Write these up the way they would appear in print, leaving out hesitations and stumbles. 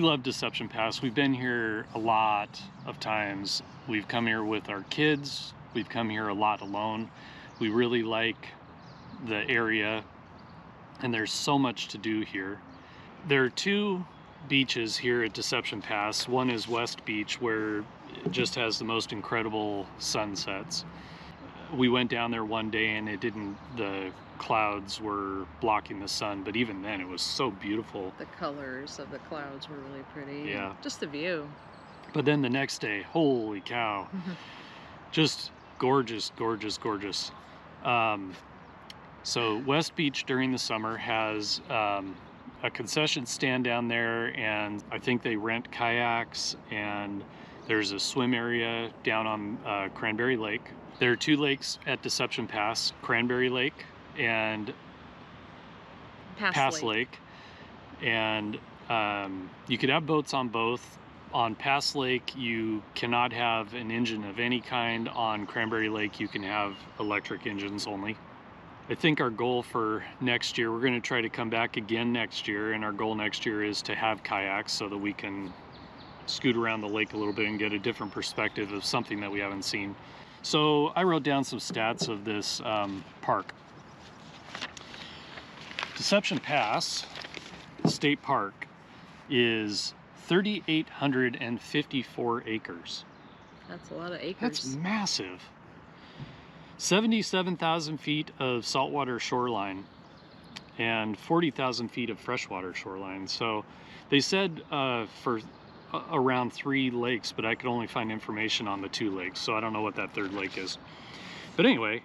love Deception Pass. We've been here a lot of times. We've come here with our kids. We've come here a lot alone. We really like the area, and there's so much to do here. There are two beaches here at Deception Pass. One is West Beach, where it just has the most incredible sunsets. We went down there one day and the clouds were blocking the sun, but even then it was so beautiful. The colors of the clouds were really pretty. Yeah. Just the view. But then the next day, holy cow, just gorgeous, gorgeous, gorgeous. So West Beach during the summer has a concession stand down there, and I think they rent kayaks, and there's a swim area down on Cranberry Lake. There are two lakes at Deception Pass, Cranberry Lake and Pass Lake. And you could have boats on both. On Pass Lake, you cannot have an engine of any kind. On Cranberry Lake, you can have electric engines only. I think our goal for next year, we're going to try to come back again next year, and our goal next year is to have kayaks so that we can scoot around the lake a little bit and get a different perspective of something that we haven't seen. So I wrote down some stats of this park. Deception Pass State Park is 3,854 acres. That's a lot of acres. That's massive. 77,000 feet of saltwater shoreline and 40,000 feet of freshwater shoreline. So they said for around 3 lakes, but I could only find information on the 2 lakes, so I don't know what that third lake is. But anyway,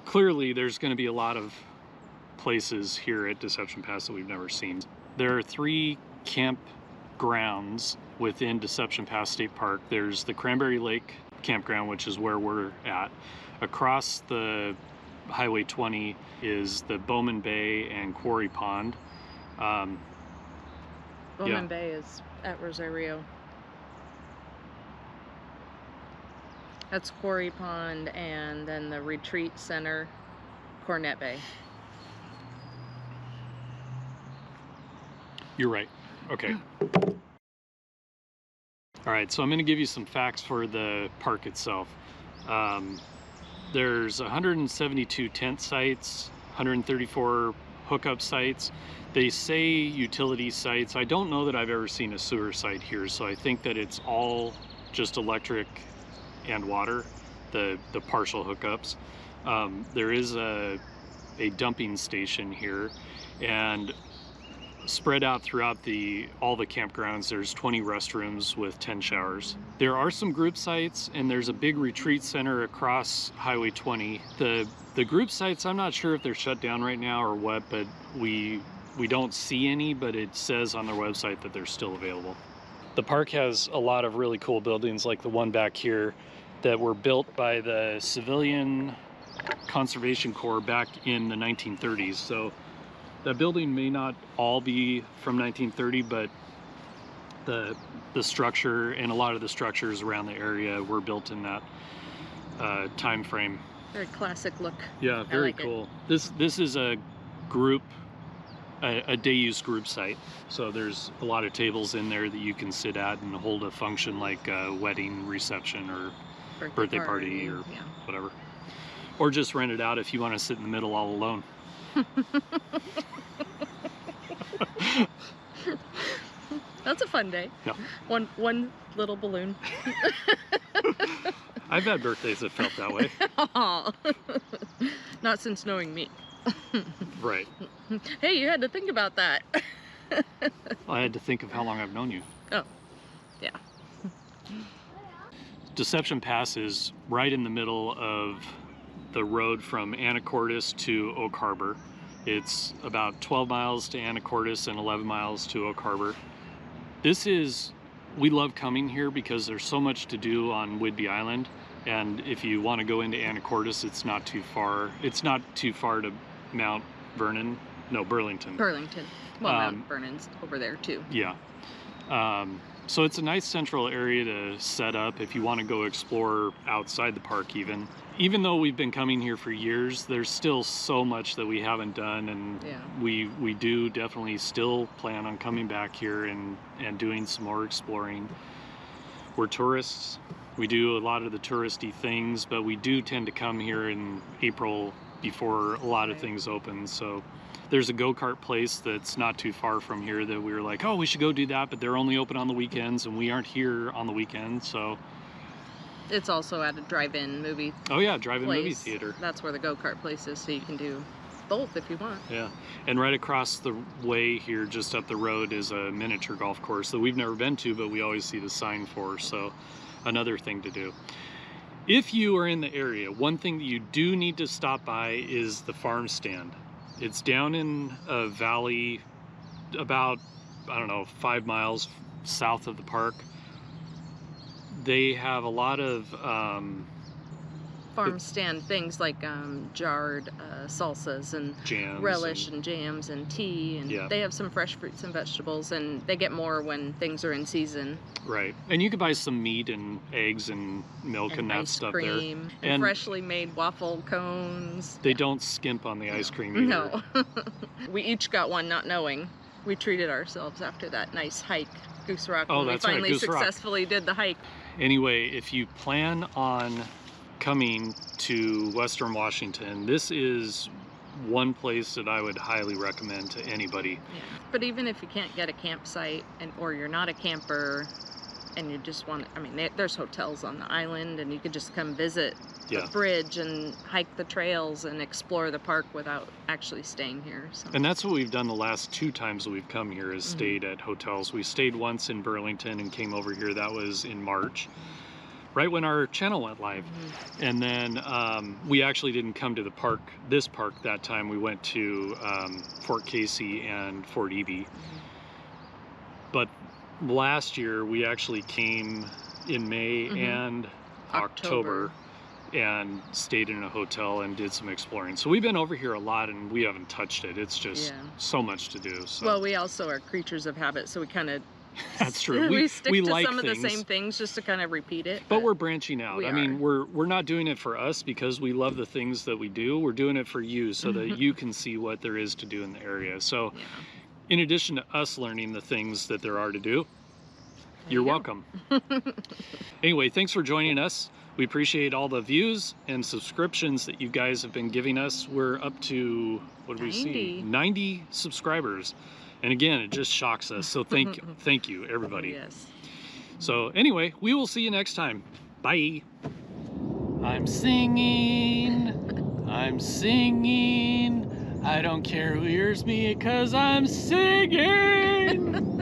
clearly there's going to be a lot of places here at Deception Pass that we've never seen. There are 3 campgrounds within Deception Pass State Park. There's the Cranberry Lake campground, which is where we're at. Across the Highway 20 is the Bowman Bay and Quarry Pond. Bowman Bay is at Rosario. That's Quarry Pond, and then the Retreat Center, Cornet Bay. You're right. Okay. All right, so I'm going to give you some facts for the park itself. There's 172 tent sites, 134 hookup sites. They say utility sites. I don't know that I've ever seen a sewer site here, so I think that it's all just electric and water, the partial hookups. There is a dumping station here, and spread out throughout all the campgrounds, there's 20 restrooms with 10 showers. There are some group sites, and there's a big retreat center across Highway 20. The group sites, I'm not sure if they're shut down right now or what, but we don't see any, but it says on their website that they're still available. The park has a lot of really cool buildings, like the one back here that were built by the Civilian Conservation Corps back in the 1930s. So that building may not all be from 1930, but the structure and a lot of the structures around the area were built in that time frame. Very classic look. Yeah, very cool. This is a group, a day use group site. So there's a lot of tables in there that you can sit at and hold a function like a wedding reception or birthday party or whatever. Or just rent it out if you want to sit in the middle all alone. That's a fun day. Yeah. One little balloon. I've had birthdays that felt that way. Not since knowing me. Right. Hey, you had to think about that. I had to think of how long I've known you. Oh, yeah. Deception Pass is right in the middle of the road from Anacortes to Oak Harbor. It's about 12 miles to Anacortes and 11 miles to Oak Harbor. We love coming here because there's so much to do on Whidbey Island. And if you want to go into Anacortes, it's not too far. It's not too far to Mount Vernon. No, Burlington. Burlington. Well, Mount Vernon's over there too. Yeah. So it's a nice central area to set up if you want to go explore outside the park even. Even though we've been coming here for years, there's still so much that we haven't done, and Yeah. we do definitely still plan on coming back here and doing some more exploring. We're tourists. We do a lot of the touristy things, but we do tend to come here in April before a lot of Right. things open. So there's a go-kart place that's not too far from here that we were like, oh, we should go do that, but they're only open on the weekends, and we aren't here on the weekends. So, It's also at a drive-in movie oh yeah, drive-in movie place. theater. That's where the go-kart place is, so you can do both if you want. Yeah, and right across the way here, just up the road, is a miniature golf course that we've never been to, but we always see the sign for, so another thing to do. If you are in the area, one thing that you do need to stop by is the farm stand. It's down in a valley about, I don't know, 5 miles south of the park. They have a lot of Farm stand things like jarred salsas and jams. relish and jams and tea, and Yeah. they have some fresh fruits and vegetables, and they get more when things are in season. Right, and you can buy some meat and eggs and milk and, And that ice stuff cream there. and freshly made waffle cones. They don't skimp on the ice cream either. No. We each got one not knowing. We treated ourselves after that nice hike, Goose Rock, Oh, when we that's right, finally Goose Rock. successfully did the hike. Anyway, if you plan on coming to Western Washington, this is one place that I would highly recommend to anybody. Yeah. But even if you can't get a campsite, or you're not a camper and you just want, I mean, there's hotels on the island, and you could just come visit Yeah. the bridge and hike the trails and explore the park without actually staying here. So. And that's what we've done the last 2 times that we've come here, is stayed at hotels. We stayed once in Burlington and came over here. That was in March, right when our channel went live. And then we actually didn't come to this park that time. We went to Fort Casey and Fort Eby. But last year we actually came in May and October and stayed in a hotel and did some exploring. So we've been over here a lot and we haven't touched it. It's just Yeah. so much to do. So Well, we also are creatures of habit, so we kind of that's true. we stick we to like some of things, the same things just to kind of repeat it. but we're branching out. we I mean, are. we're not doing it for us because we love the things that we do. We're doing it for you so that you can see what there is to do in the area. So Yeah. in addition to us learning the things that there are to do, you're you go. welcome. Anyway, thanks for joining us. We appreciate all the views and subscriptions that you guys have been giving us. We're up to, what did we see? 90 subscribers. And again, it just shocks us. So thank you, everybody. Yes. So anyway, we will see you next time. Bye. I'm singing. I'm singing. I don't care who hears me because I'm singing.